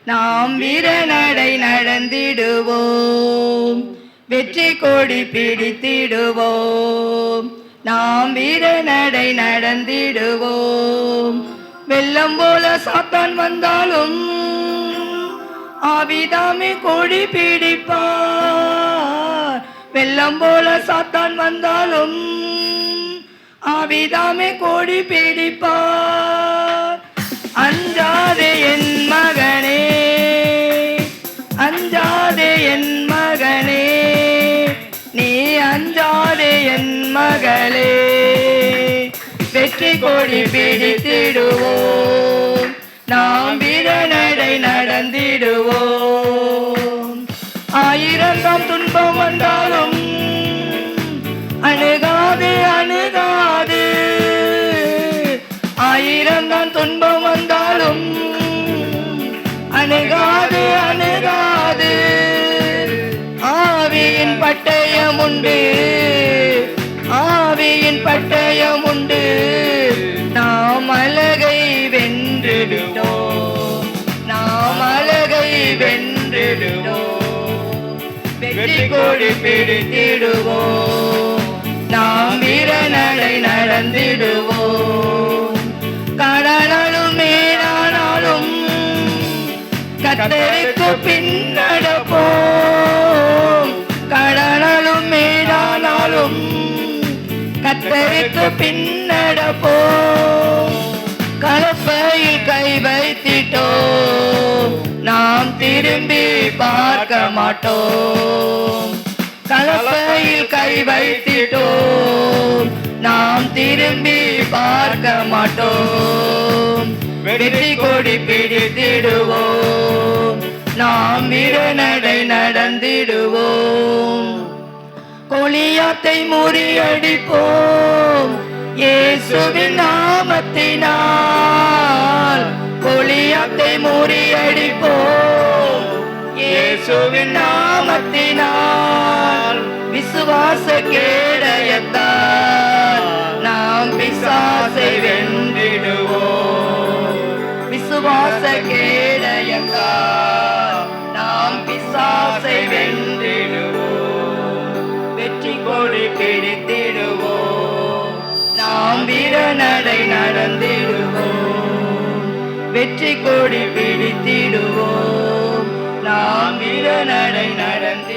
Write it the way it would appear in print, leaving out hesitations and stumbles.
நாம் வீரநடை நடந்திடுவோம், வெற்றி கொடி பிடித்திடுவோம். நாம் வீரநடை நடந்திடுவோம். வெள்ளம் போல சாத்தான் வந்தாலும் ஆவிதாமே கொடி பிடிப்பார். வெள்ளம் போல சாத்தான் வந்தாலும் ஆவிதாமே கொடி பிடிப்பார். அஞ்சாதே என் மகனே, அஞ்சாதே என் மகனே, நீ அஞ்சாதே என் மகளே. வெற்றி கொடி பிடித்திடுவோம், நாம் வீரநடை நடந்திடுவோம். ஆயிரம் துன்பம் வந்தாலும் அணுகாது அணுகாது, ஆயிரம் துன்பம் வந்தாலும் அணுகாது அணுகாது. ஆவியின் பட்டயம் உண்டு, ஆவியின் பட்டயம் உண்டு, நாம் அழகை வென்றுவிட்டோம், நாம் அழகை வென்றுவிட்டோம். வெற்றி கொடி பிடித்திடுவோம், நாம் வீரநடை நடந்திடுவோம். கடனாலும் மேலானாலும் கர்த்தருக்கு பின் நடப்போம், கடனாலும் மேலானாலும் கர்த்தருக்கு பின் நடப்போம். கலப்பையில் கை வைத்திட்டோம், நாம் திரும்பி பார்க்க மாட்டோம். கலப்பையில் கை வைத்திட்டோம், நாம் திரும்பி பார்க்க மாட்டோம். வெற்றி கொடி பிடித்திடுவோம், நாம் வீரநடை நடந்திடுவோம். கோலியாத்தை முறியடிப்போம் இயேசுவின் நாமத்தினால், கோலியாத்தை முறியடிப்போம் இயேசுவின் நாமத்தினால். விசுவாச கேடயத்தால் நாம் பிசாசை வென்றிடுவோம், விசுவாச கேடயத்தால் நாம் பிசாசை வென்றிடுவோம். வெற்றி கொடி பிடித்திடுவோம், நாம் வீரநடை நடந்திடுவோம். வெற்றி கொடி பிடித்திடுவோம், நாம் வீரநடை நடந்திடுவோம்.